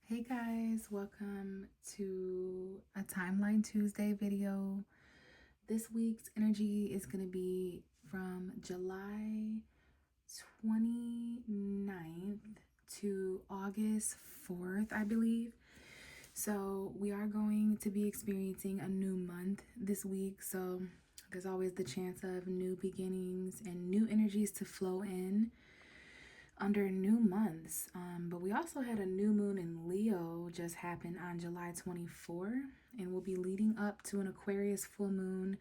Hey guys, welcome to a Timeline Tuesday video. This week's energy is going to be from July 29th to August 4th, I believe. So we are going to be experiencing a new month this week. So there's always the chance of new beginnings and new energies to flow in under new months. But we also had a new moon in Leo just happen on July 24, and we'll be leading up to an Aquarius full moon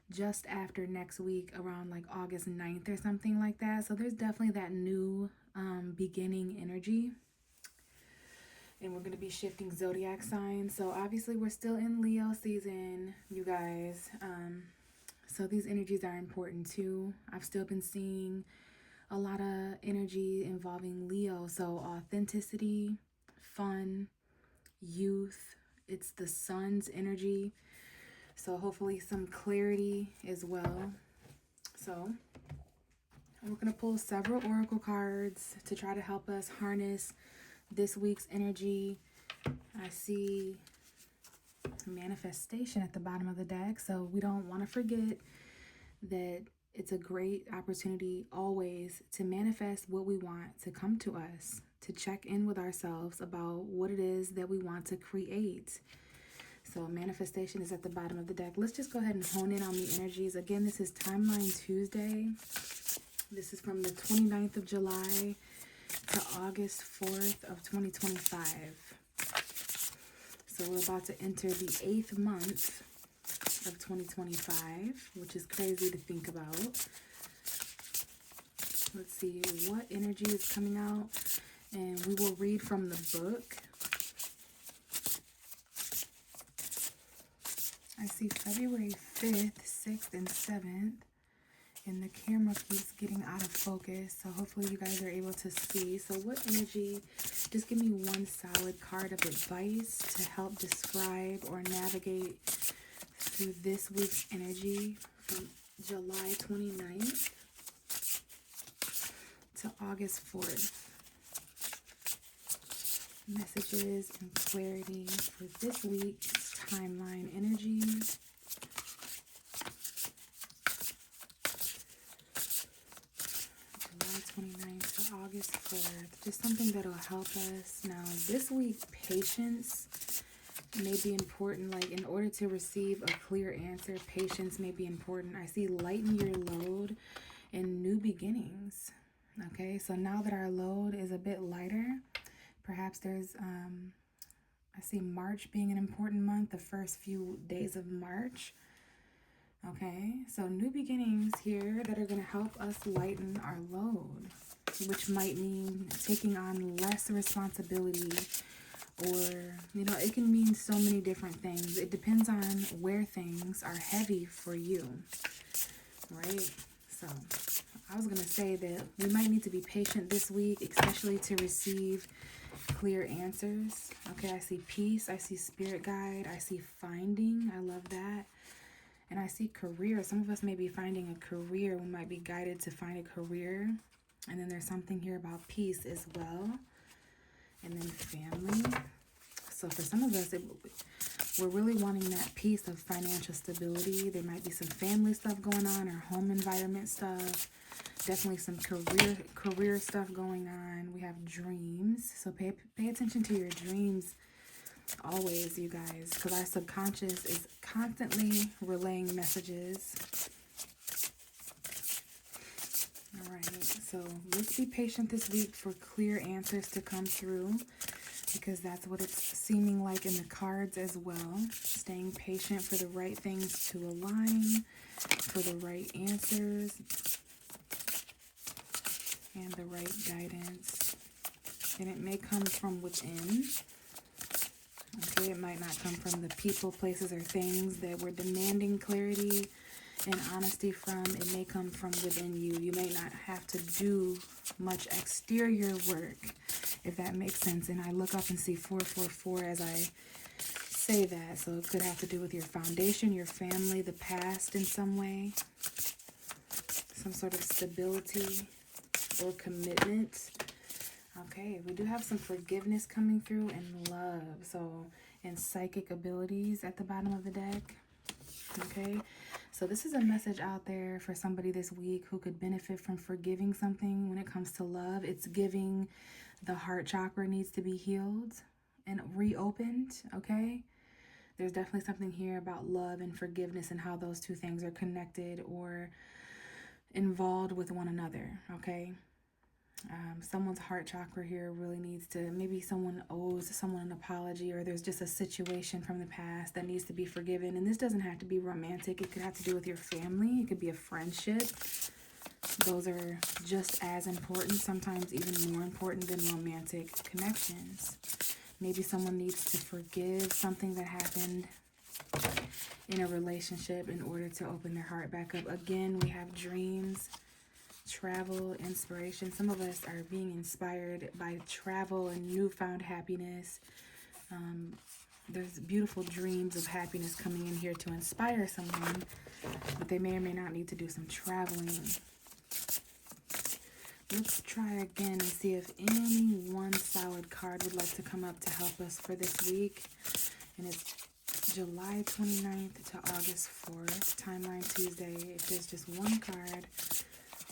just after next week around like August 9th or something like that. So there's definitely that new beginning energy. And we're going to be shifting zodiac signs. So obviously we're still in Leo season, you guys. So these energies are important too. I've still been seeing a lot of energy involving Leo. So authenticity, fun, youth. It's the sun's energy. So hopefully some clarity as well. So we're going to pull several oracle cards to try to help us harness this week's energy. I see manifestation at the bottom of the deck. So we don't want to forget that it's a great opportunity always to manifest what we want to come to us, to check in with ourselves about what it is that we want to create. So manifestation is at the bottom of the deck. Let's just go ahead and hone in on the energies. Again, this is Timeline Tuesday. This is from the 29th of July to August 4th of 2025. So we're about to enter the 8th month of 2025, which is crazy to think about. Let's see what energy is coming out, and we will read from the book. I see February 5th, 6th, and 7th, and the camera keeps getting out of focus, so hopefully you guys are able to see. So what energy, just give me one solid card of advice to help describe or navigate through this week's energy from July 29th to August 4th. Messages and clarity for this week's timeline energy. July 29th to August 4th. Just something that'll help us. Now, this week, patience may be important. Like, in order to receive a clear answer, patience may be important. I see lighten your load and new beginnings. Okay, so now that our load is a bit lighter, perhaps there's I see March being an important month, the first few days of March. Okay, so new beginnings here that are going to help us lighten our load, which might mean taking on less responsibility. Or, it can mean so many different things. It depends on where things are heavy for you, right? So I was going to say that we might need to be patient this week, especially to receive clear answers. Okay, I see peace. I see spirit guide. I see finding. I love that. And I see career. Some of us may be finding a career. We might be guided to find a career. And then there's something here about peace as well. And then family. So for some of us, we're really wanting that piece of financial stability. There might be some family stuff going on or home environment stuff. Definitely some career stuff going on. We have dreams. So pay attention to your dreams always, you guys, because our subconscious is constantly relaying messages. All right, so let's be patient this week for clear answers to come through, because that's what it's seeming like in the cards as well. Staying patient for the right things to align, for the right answers, and the right guidance. And it may come from within. Okay, it might not come from the people, places, or things that we're demanding clarity and honesty from. It may come from within you. You may not have to do much exterior work, if that makes sense. And I look up and see 444 as I say that. So it could have to do with your foundation, your family, the past in some way. Some sort of stability or commitment. Okay, we do have some forgiveness coming through and love. So, and psychic abilities at the bottom of the deck. Okay, so this is a message out there for somebody this week who could benefit from forgiving something when it comes to love. It's giving the heart chakra needs to be healed and reopened. Okay, there's definitely something here about love and forgiveness and how those two things are connected or involved with one another. Okay, someone's heart chakra here really needs to, maybe someone owes someone an apology, or there's just a situation from the past that needs to be forgiven. And this doesn't have to be romantic. It could have to do with your family. It could be a friendship. Those are just as important, sometimes even more important than romantic connections. Maybe someone needs to forgive something that happened in a relationship in order to open their heart back up. Again, we have dreams, travel, inspiration. Some of us are being inspired by travel and newfound happiness. There's beautiful dreams of happiness coming in here to inspire someone, but they may or may not need to do some traveling. Let's try again and see if any one solid card would like to come up to help us for this week. And it's July 29th to August 4th, Timeline Tuesday. If there's just one card,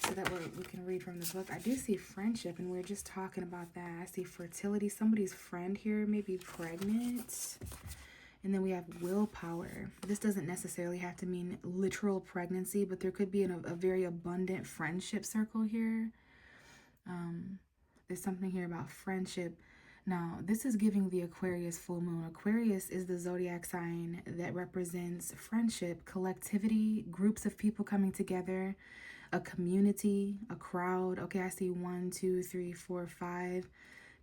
so that we can read from the book. I do see friendship, and we are just talking about that. I see fertility. Somebody's friend here may be pregnant. And then we have willpower. This doesn't necessarily have to mean literal pregnancy, but there could be a very abundant friendship circle here. There's something here about friendship. Now, this is giving the Aquarius full moon. Aquarius is the zodiac sign that represents friendship, collectivity, groups of people coming together, a community, a crowd. Okay, I see 1, 2, 3, 4, 5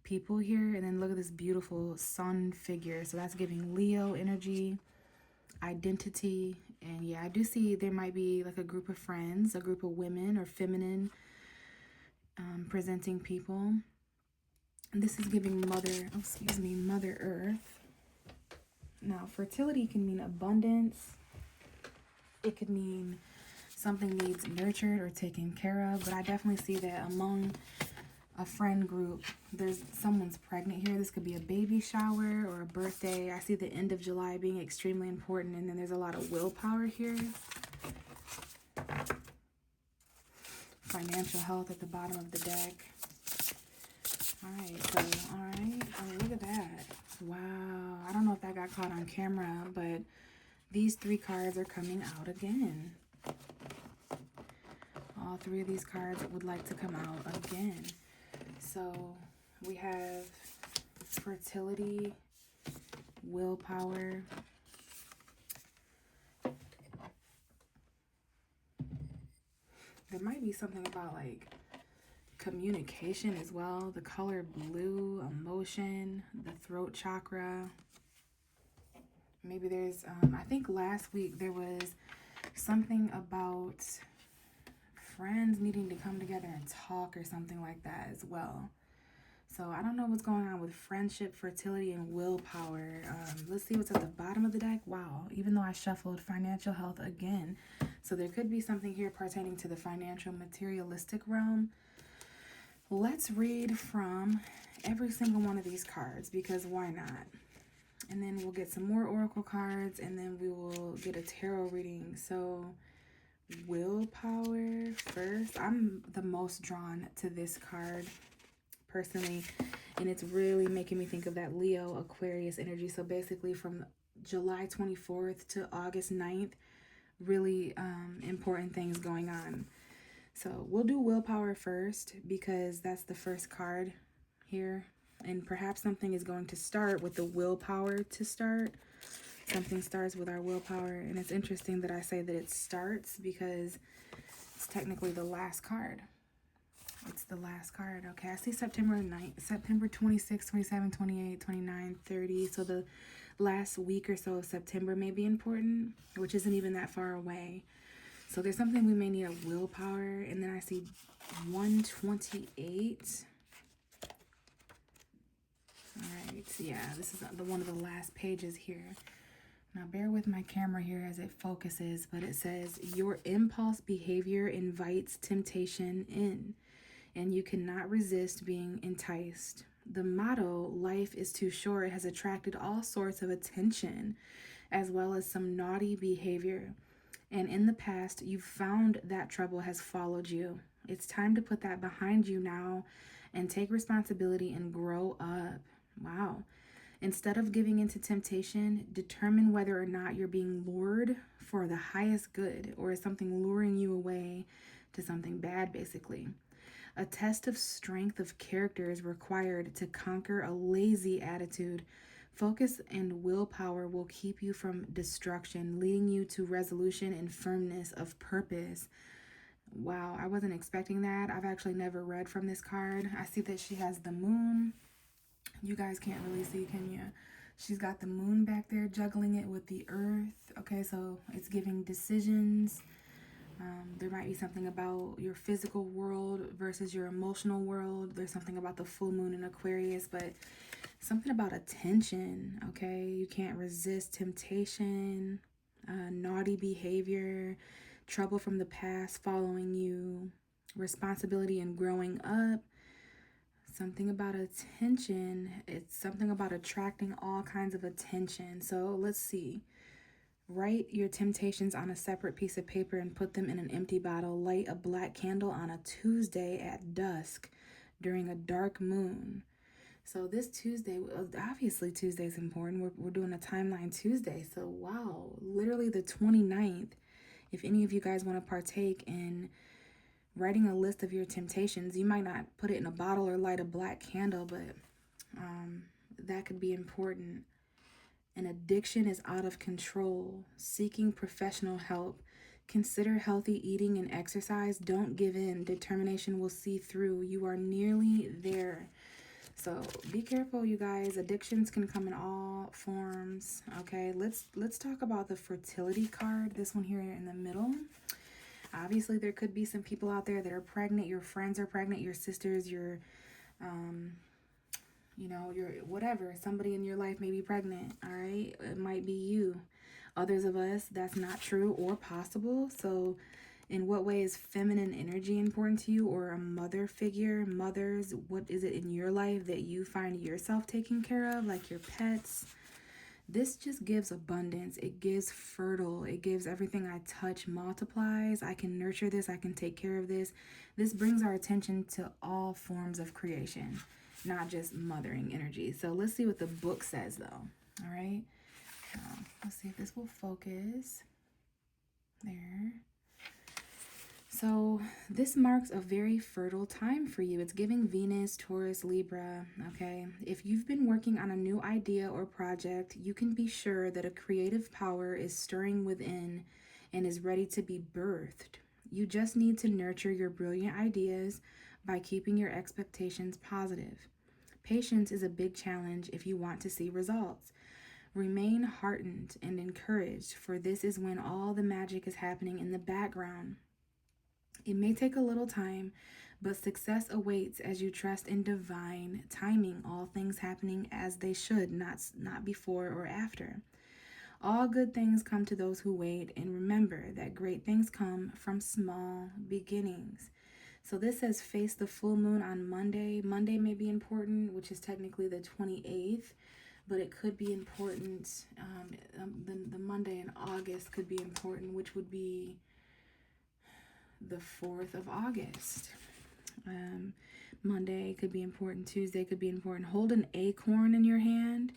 people here. And then look at this beautiful sun figure. So that's giving Leo energy, identity. And yeah, I do see there might be like a group of friends, a group of women or feminine presenting people. And this is giving Mother Earth. Now, fertility can mean abundance. It could mean something needs nurtured or taken care of, but I definitely see that among a friend group, there's someone's pregnant here. This could be a baby shower or a birthday. I see the end of July being extremely important, and then there's a lot of willpower here. Financial health at the bottom of the deck. All right, look at that. Wow, I don't know if that got caught on camera, but these 3 cards are coming out again. All 3 of these cards would like to come out again. So we have fertility, willpower, there might be something about like communication as well. The color blue, emotion, the throat chakra. Maybe there's, I think last week there was something about friends needing to come together and talk or something like that as well. So I don't know what's going on with friendship, fertility, and willpower. Let's see what's at the bottom of the deck. Wow, even though I shuffled financial health again. So there could be something here pertaining to the financial materialistic realm. Let's read from every single one of these cards, because why not? And then we'll get some more oracle cards, and then we will get a tarot reading. So willpower first. I'm the most drawn to this card personally, and it's really making me think of that Leo Aquarius energy. So basically from July 24th to August 9th, really important things going on. So we'll do willpower first because that's the first card here, and perhaps something is going to start with the willpower to start. Something starts with our willpower, and it's interesting that I say that it starts because it's technically the last card. It's the last card. Okay, I see September 9th, September 26, 27, 28, 29, 30. So the last week or so of September may be important, which isn't even that far away. So there's something we may need a willpower. And then I see 128. All right, so yeah, this is one of the last pages here. Now bear with my camera here as it focuses, but it says, your impulse behavior invites temptation in. and you cannot resist being enticed. The motto, life is too short, has attracted all sorts of attention, as well as some naughty behavior. And in the past, you've found that trouble has followed you. It's time to put that behind you now and take responsibility and grow up. Wow. Instead of giving into temptation, determine whether or not you're being lured for the highest good, or is something luring you away to something bad, basically. A test of strength of character is required to conquer a lazy attitude. Focus and willpower will keep you from destruction, leading you to resolution and firmness of purpose. Wow, I wasn't expecting that. I've actually never read from this card. I see that she has the moon. You guys can't really see, can you? She's got the moon back there juggling it with the earth. Okay, so it's giving decisions. There might be something about your physical world versus your emotional world. There's something about the full moon in Aquarius, but something about attention, okay? You can't resist temptation, naughty behavior, trouble from the past following you, responsibility and growing up. Something about attention. It's something about attracting all kinds of attention. So let's see. Write your temptations on a separate piece of paper and put them in an empty bottle. Light a black candle on a Tuesday at dusk during a dark moon. So this Tuesday, obviously Tuesday is important. We're doing a timeline Tuesday. So wow, literally the 29th. If any of you guys want to partake in writing a list of your temptations, you might not put it in a bottle or light a black candle, but that could be important. An addiction is out of control. Seeking professional help. Consider healthy eating and exercise. Don't give in. Determination will see through. You are nearly there. So be careful, you guys. Addictions can come in all forms. Okay, let's talk about the fertility card. This one here in the middle. Obviously, there could be some people out there that are pregnant. Your friends are pregnant. Your sisters, your your whatever, somebody in your life may be pregnant, all right? It might be you. Others of us, that's not true or possible. So in what way is feminine energy important to you, or a mother figure? Mothers, what is it in your life that you find yourself taking care of, like your pets? This just gives abundance. It gives fertile. It gives everything I touch multiplies. I can nurture this. I can take care of this. This brings our attention to all forms of creation, not just mothering energy. So let's see what the book says, though. All right. Let's see if this will focus. There. So this marks a very fertile time for you. It's giving Venus, Taurus, Libra, okay? If you've been working on a new idea or project, you can be sure that a creative power is stirring within and is ready to be birthed. You just need to nurture your brilliant ideas by keeping your expectations positive. Patience is a big challenge if you want to see results. Remain heartened and encouraged, for this is when all the magic is happening in the background. It may take a little time, but success awaits as you trust in divine timing, all things happening as they should, not before or after. All good things come to those who wait, and remember that great things come from small beginnings. So this says face the full moon on Monday. Monday may be important, which is technically the 28th, but it could be important. The Monday in August could be important, which would be the 4th of August. Monday could be important. Tuesday could be important. Hold an acorn in your hand.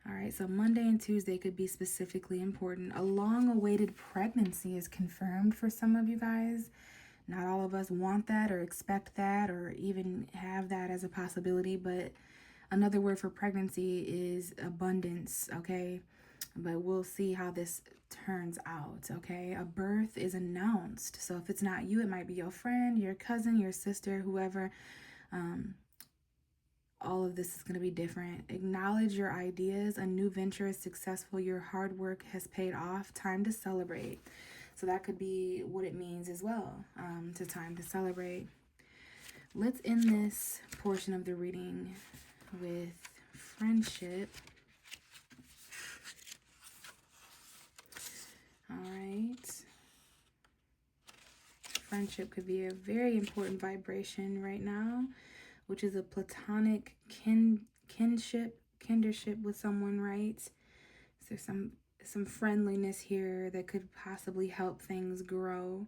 All right, so Monday and Tuesday could be specifically important. A long-awaited pregnancy is confirmed for some of you guys. Not all of us want that or expect that or even have that as a possibility, but another word for pregnancy is abundance, okay? But we'll see how this turns out, okay? A birth is announced. So if it's not you, it might be your friend, your cousin, your sister, whoever. All of this is going to be different. Acknowledge your ideas. A new venture is successful. Your hard work has paid off. Time to celebrate. So that could be what it means as well, to time to celebrate. Let's end this portion of the reading with friendship. All right. friendship could be a very important vibration right now, which is a platonic kindership with someone, right? So some friendliness here that could possibly help things grow.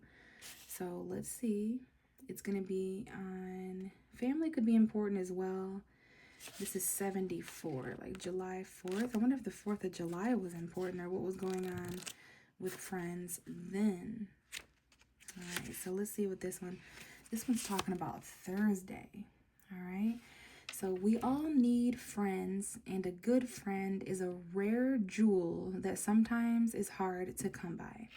So let's see. It's going to be on family, could be important as well. This is 74, like July 4th. I wonder if the 4th of July was important or what was going on with friends then. All right, so let's see what this one's talking about Thursday. All right. So we all need friends, and a good friend is a rare jewel that sometimes is hard to come by.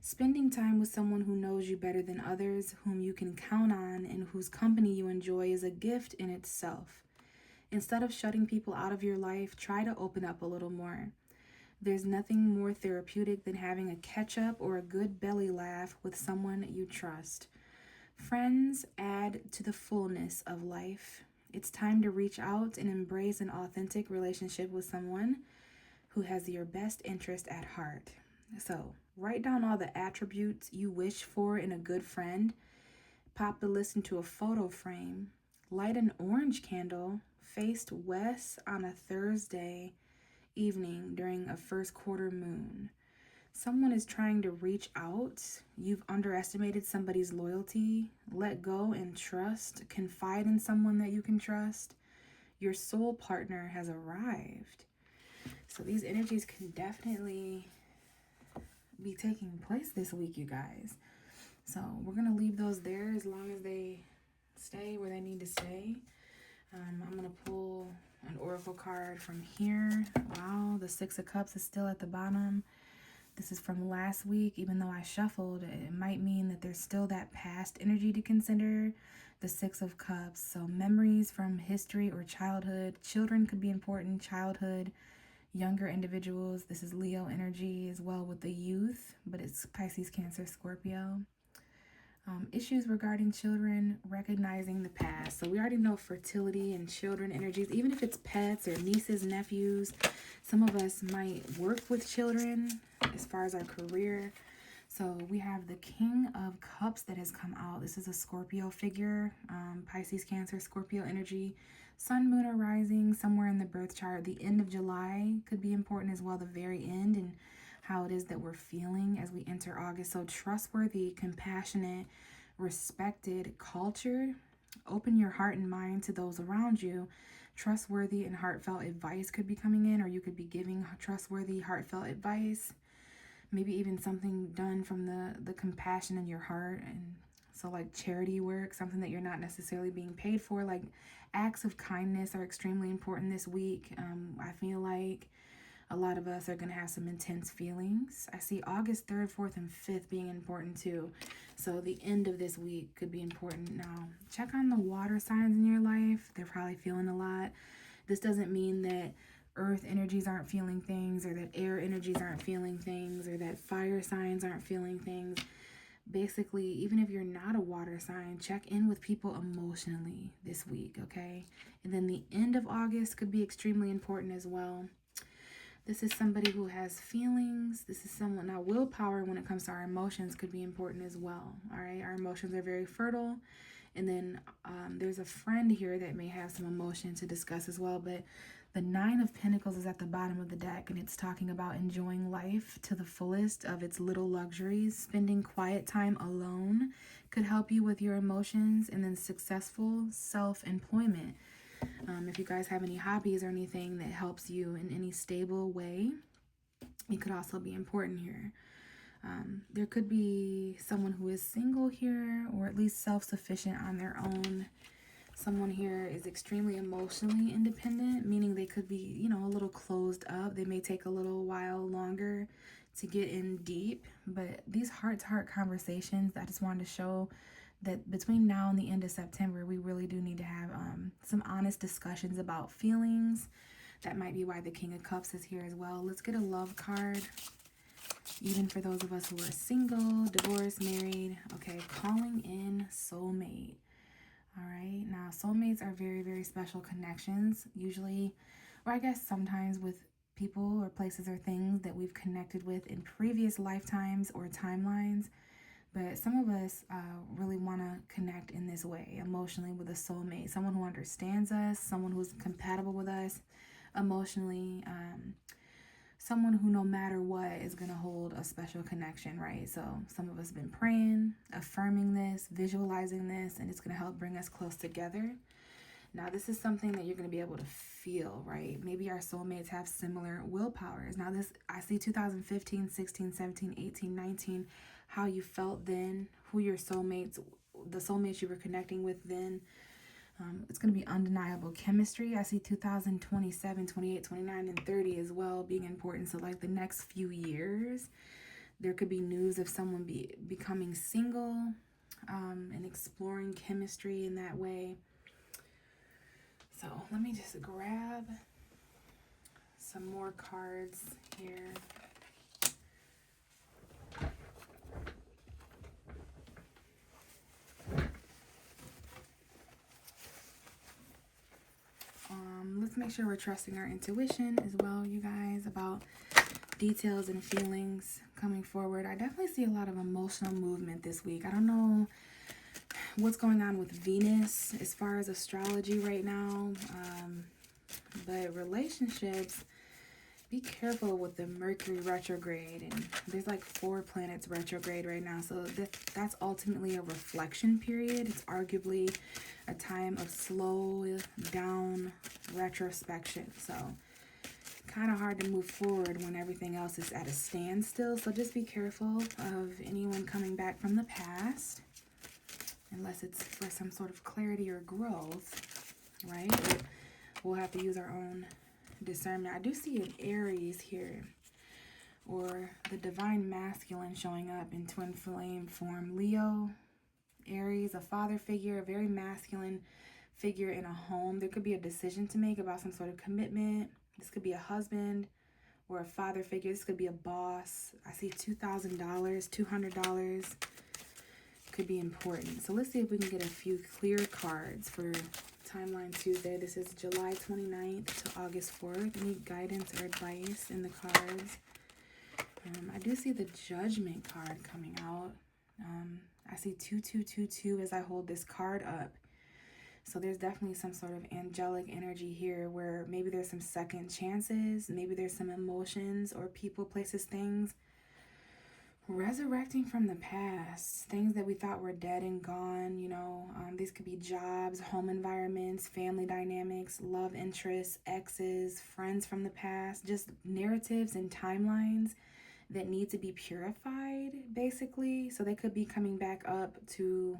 Spending time with someone who knows you better than others, whom you can count on, and whose company you enjoy is a gift in itself. Instead of shutting people out of your life, try to open up a little more. There's nothing more therapeutic than having a catch-up or a good belly laugh with someone you trust. Friends add to the fullness of life. It's time to reach out and embrace an authentic relationship with someone who has your best interest at heart. So, write down all the attributes you wish for in a good friend. Pop the list into a photo frame. Light an orange candle faced west on a Thursday evening during a first quarter moon. Someone is trying to reach out. You've underestimated somebody's loyalty. Let go and trust. Confide in someone that you can trust. Your soul partner has arrived. So these energies can definitely be taking place this week, you guys. So we're going to leave those there as long as they stay where they need to stay. I'm going to pull an oracle card from here. Wow, the Six of Cups is still at the bottom. This is from last week. Even though I shuffled, it might mean that there's still that past energy to consider. The Six of Cups. So memories from history or childhood. Children could be important. Childhood, younger individuals. This is Leo energy as well with the youth, but it's Pisces, Cancer, Scorpio. Issues regarding children, recognizing the past. So we already know fertility and children energies, even if it's pets or nieces, nephews. Some of us might work with children as far as our career. So we have the King of Cups that has come out. This is a Scorpio figure, Pisces, Cancer, Scorpio energy. Sun, moon, or rising somewhere in the birth chart. The end of July could be important as well, the very end, and how it is that we're feeling as we enter August. So trustworthy, compassionate, respected, cultured. Open your heart and mind to those around you. Trustworthy and heartfelt advice could be coming in, or you could be giving trustworthy, heartfelt advice. Maybe even something done from the compassion in your heart. And so like charity work, something that you're not necessarily being paid for. Like acts of kindness are extremely important this week. I feel like a lot of us are going to have some intense feelings. I see August 3rd, 4th, and 5th being important too. So the end of this week could be important. Now, check on the water signs in your life. They're probably feeling a lot. This doesn't mean that earth energies aren't feeling things, or that air energies aren't feeling things, or that fire signs aren't feeling things. Basically, even if you're not a water sign, check in with people emotionally this week, okay? And then the end of August could be extremely important as well. This is somebody who has feelings. This is someone, now willpower when it comes to our emotions could be important as well, all right? Our emotions are very fertile. And then there's a friend here that may have some emotion to discuss as well, but the Nine of Pentacles is at the bottom of the deck, and it's talking about enjoying life to the fullest of its little luxuries. Spending quiet time alone could help you with your emotions. And then successful self-employment. If you guys have any hobbies or anything that helps you in any stable way, it could also be important here. There could be someone who is single here, or at least self-sufficient on their own. Someone here is extremely emotionally independent, meaning they could be, you know, a little closed up. They may take a little while longer to get in deep. But these heart-to-heart conversations, I just wanted to show that between now and the end of September, we really do need to have some honest discussions about feelings. That might be why the King of Cups is here as well. Let's get a love card, even for those of us who are single, divorced, married. Okay, calling in soulmate. All right, now soulmates are very, very special connections, usually, or I guess sometimes with people or places or things that we've connected with in previous lifetimes or timelines. But some of us really want to connect in this way, emotionally, with a soulmate, someone who understands us, someone who's compatible with us emotionally, someone who no matter what is going to hold a special connection, right? So some of us have been praying, affirming this, visualizing this, and it's going to help bring us close together. Now, this is something that you're going to be able to feel, right? Maybe our soulmates have similar willpowers. Now, this, I see 2015, 16, 17, 18, 19, how you felt then, who your soulmates, the soulmates you were connecting with then. It's going to be undeniable chemistry. I see 2027, 28, 29, and 30 as well being important. So like the next few years, there could be news of someone becoming single and exploring chemistry in that way. So let me just grab some more cards here. Let's make sure we're trusting our intuition as well, you guys, about details and feelings coming forward. I definitely see a lot of emotional movement this week. I don't know what's going on with Venus as far as astrology right now, but relationships, be careful with the Mercury retrograde, and there's like 4 planets retrograde right now, so that's ultimately a reflection period. It's arguably a time of slow down retrospection, so kind of hard to move forward when everything else is at a standstill. So just be careful of anyone coming back from the past, unless it's for some sort of clarity or growth, right? But we'll have to use our own discernment. I do see an Aries here, or the divine masculine showing up in twin flame form. Leo, Aries, a father figure, a very masculine figure in a home. There could be a decision to make about some sort of commitment. This could be a husband or a father figure. This could be a boss. I see $2,000, $200 could be important. So let's see if we can get a few clear cards for Timeline Tuesday. This is July 29th to August 4th. Any guidance or advice in the cards? I do see the Judgment card coming out. I see 2222 as I hold this card up. So there's definitely some sort of angelic energy here where maybe there's some second chances, maybe there's some emotions or people, places, things resurrecting from the past, things that we thought were dead and gone, you know. These could be jobs, home environments, family dynamics, love interests, exes, friends from the past, just narratives and timelines that need to be purified, basically. So they could be coming back up to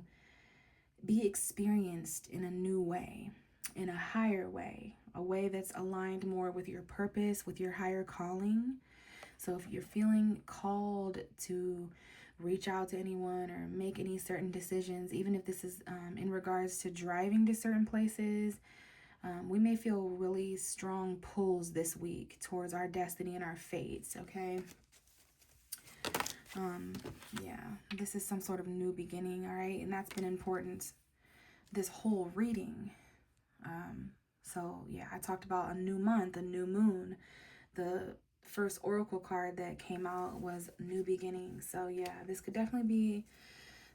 be experienced in a new way, in a higher way, a way that's aligned more with your purpose, with your higher calling. So if you're feeling called to reach out to anyone or make any certain decisions, even if this is in regards to driving to certain places, we may feel really strong pulls this week towards our destiny and our fates, okay? Yeah, this is some sort of new beginning, all right? And that's been important this whole reading. So yeah, I talked about a new month, a new moon. The first oracle card that came out was new beginnings. So yeah, this could definitely be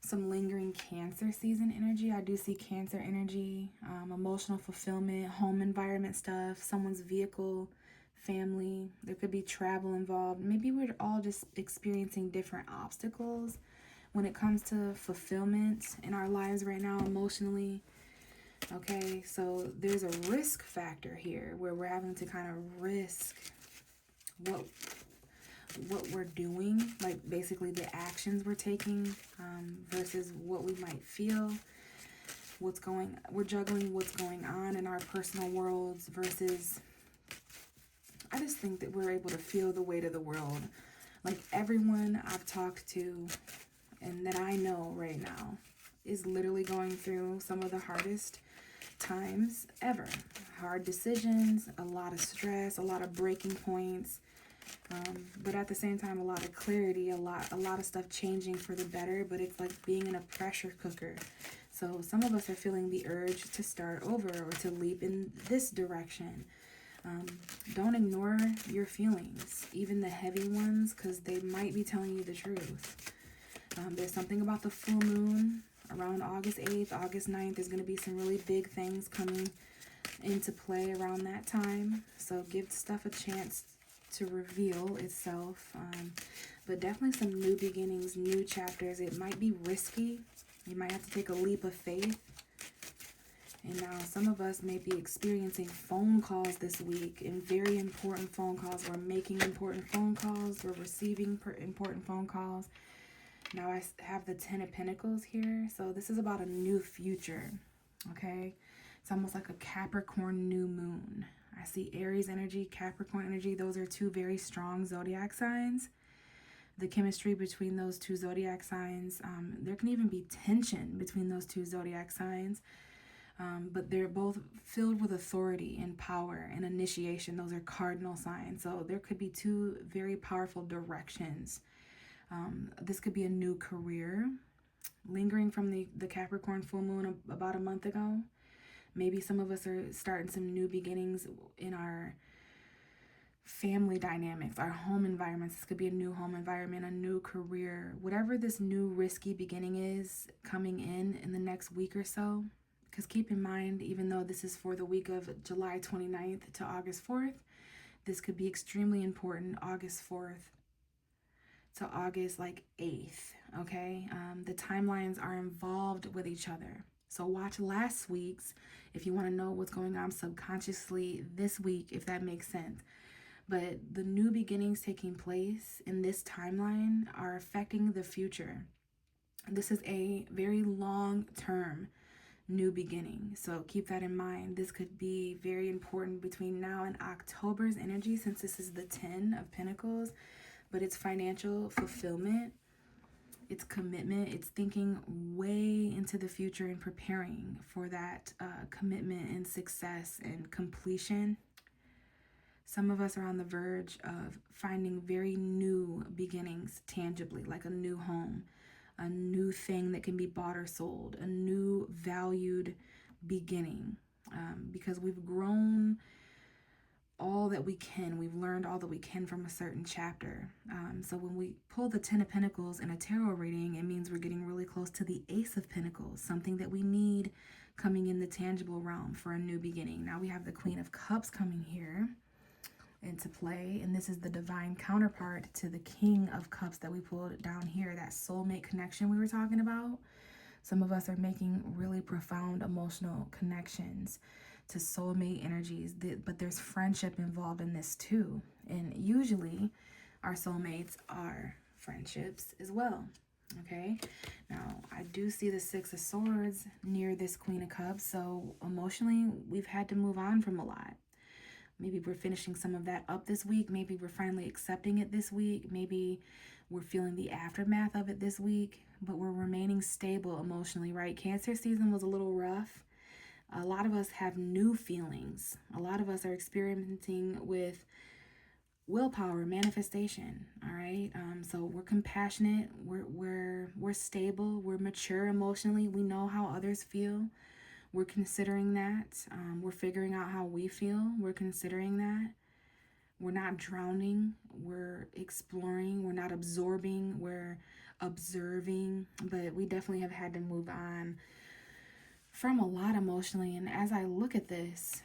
some lingering Cancer season energy. I do see Cancer energy, emotional fulfillment, home environment stuff, someone's vehicle, family. There could be travel involved. Maybe we're all just experiencing different obstacles when it comes to fulfillment in our lives right now emotionally. Okay, so there's a risk factor here where we're having to kind of risk what we're doing, like basically the actions we're taking, versus what we might feel. We're juggling what's going on in our personal worlds versus, I just think that we're able to feel the weight of the world. Like everyone I've talked to and that I know right now is literally going through some of the hardest times ever. Hard decisions, a lot of stress, a lot of breaking points, but at the same time a lot of clarity, a lot of stuff changing for the better. But it's like being in a pressure cooker. So some of us are feeling the urge to start over or to leap in this direction. Don't ignore your feelings, even the heavy ones, because they might be telling you the truth. There's something about the full moon around August 8th, August 9th. There's going to be some really big things coming into play around that time. So give stuff a chance to reveal itself. But definitely some new beginnings, new chapters. It might be risky. You might have to take a leap of faith. And now some of us may be experiencing phone calls this week, and very important phone calls. We're making important phone calls. We're receiving important phone calls. Now I have the 10 of Pentacles here. So this is about a new future, okay? It's almost like a Capricorn new moon. I see Aries energy, Capricorn energy. Those are two very strong zodiac signs. The chemistry between those two zodiac signs, there can even be tension between those two zodiac signs. But they're both filled with authority and power and initiation. Those are cardinal signs. So there could be two very powerful directions. This could be a new career, lingering from the Capricorn full moon about a month ago. Maybe some of us are starting some new beginnings in our family dynamics, our home environments. This could be a new home environment, a new career, whatever this new risky beginning is coming in the next week or so. Because keep in mind, even though this is for the week of July 29th to August 4th, this could be extremely important August 4th to August 8th, okay? The timelines are involved with each other. So watch last week's if you want to know what's going on subconsciously this week, if that makes sense. But the new beginnings taking place in this timeline are affecting the future. This is a very long-term new beginning. So keep that in mind. This could be very important between now and October's energy, since this is the 10 of Pentacles, but it's financial fulfillment, it's commitment, it's thinking way into the future and preparing for that commitment and success and completion. Some of us are on the verge of finding very new beginnings tangibly, like a new home, a new thing that can be bought or sold, a new valued beginning, because we've grown all that we can. We've learned all that we can from a certain chapter. So when we pull the 10 of Pentacles in a tarot reading, it means we're getting really close to the Ace of Pentacles, something that we need coming in the tangible realm for a new beginning. Now we have the Queen of Cups coming here into play, and this is the divine counterpart to the King of Cups that we pulled down here, that soulmate connection we were talking about. Some of us are making really profound emotional connections to soulmate energies, but there's friendship involved in this too, and usually our soulmates are friendships as well. Okay, now I do see the Six of Swords near this Queen of Cups, so emotionally we've had to move on from a lot. Maybe we're finishing some of that up this week. Maybe we're finally accepting it this week. Maybe we're feeling the aftermath of it this week, but we're remaining stable emotionally, right? Cancer season was a little rough. A lot of us have new feelings. A lot of us are experimenting with willpower, manifestation, all right? So we're compassionate, we're stable, we're mature emotionally. We know how others feel. We're considering that. We're figuring out how we feel. We're considering that. We're not drowning. We're exploring. We're not absorbing. We're observing. But we definitely have had to move on from a lot emotionally. And as I look at this,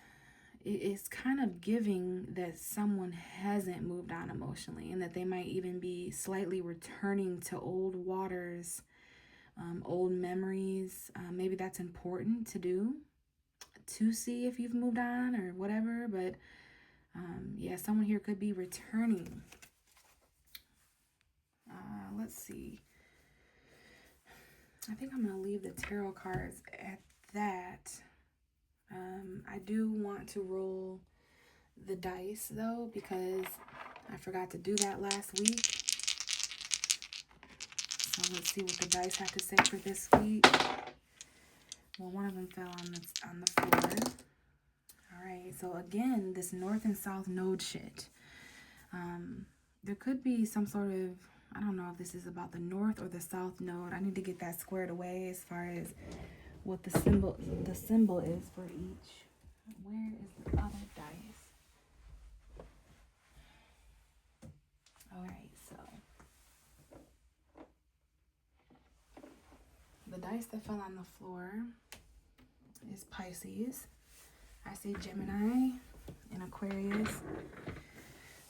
it's kind of giving that someone hasn't moved on emotionally, and that they might even be slightly returning to old waters, old memories. Maybe that's important to do, to see if you've moved on or whatever. But yeah, someone here could be returning. Let's see. I think I'm going to leave the tarot cards at that. I do want to roll the dice though, because I forgot to do that last week. So let's see what the dice have to say for this week. Well, one of them fell on the floor. All right, so again, this north and south node shit. There could be some sort of, I don't know if this is about the north or the south node. I need to get that squared away as far as what the symbol is for each. Where is the other dice? All right, so dice that fell on the floor is Pisces. I see Gemini and Aquarius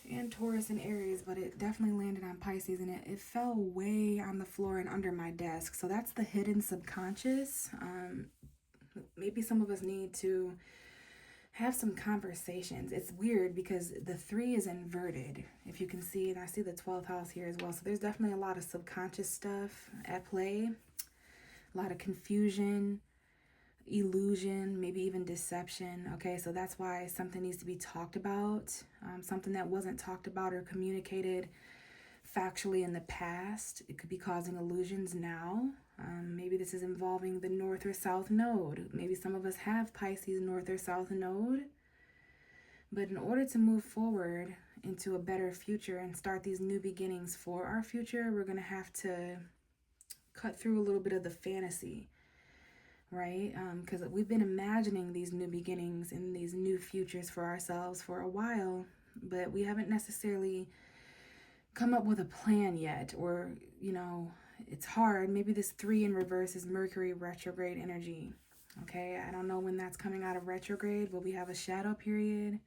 and Taurus and Aries, but it definitely landed on Pisces, and it fell way on the floor and under my desk. So that's the hidden subconscious. Maybe some of us need to have some conversations. It's weird because the 3 is inverted, if you can see, and I see the 12th house here as well. So there's definitely a lot of subconscious stuff at play, a lot of confusion, illusion, maybe even deception. Okay, so that's why something needs to be talked about, something that wasn't talked about or communicated factually in the past. It could be causing illusions now. Maybe this is involving the north or south node. Maybe some of us have Pisces north or south node. But in order to move forward into a better future and start these new beginnings for our future, we're going to have to cut through a little bit of the fantasy, right? Because we've been imagining these new beginnings and these new futures for ourselves for a while, but we haven't necessarily come up with a plan yet, or, you know, it's hard. Maybe this 3 in reverse is Mercury retrograde energy. Okay, I don't know when that's coming out of retrograde, but we have a shadow period.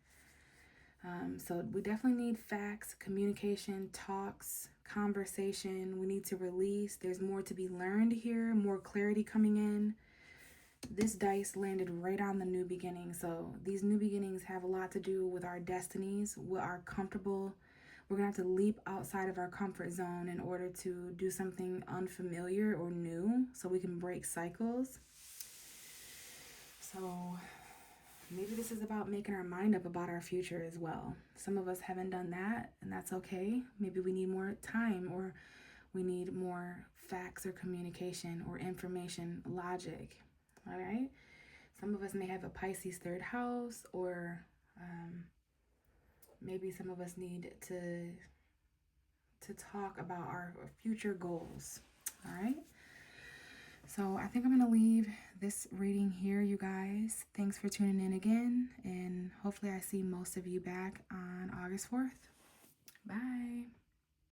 So we definitely need facts, communication, talks, conversation. We need to release. There's more to be learned here, more clarity coming in. This dice landed right on the new beginning. So these new beginnings have a lot to do with our destinies, what are comfortable. We're going to have to leap outside of our comfort zone in order to do something unfamiliar or new so we can break cycles. So maybe this is about making our mind up about our future as well. Some of us haven't done that, and that's okay. Maybe we need more time, or we need more facts or communication or information, logic. All right? Some of us may have a Pisces 3rd house, or maybe some of us need to talk about our future goals. All right? So I think I'm going to leave this reading here, you guys. Thanks for tuning in again, and hopefully I see most of you back on August 4th. Bye.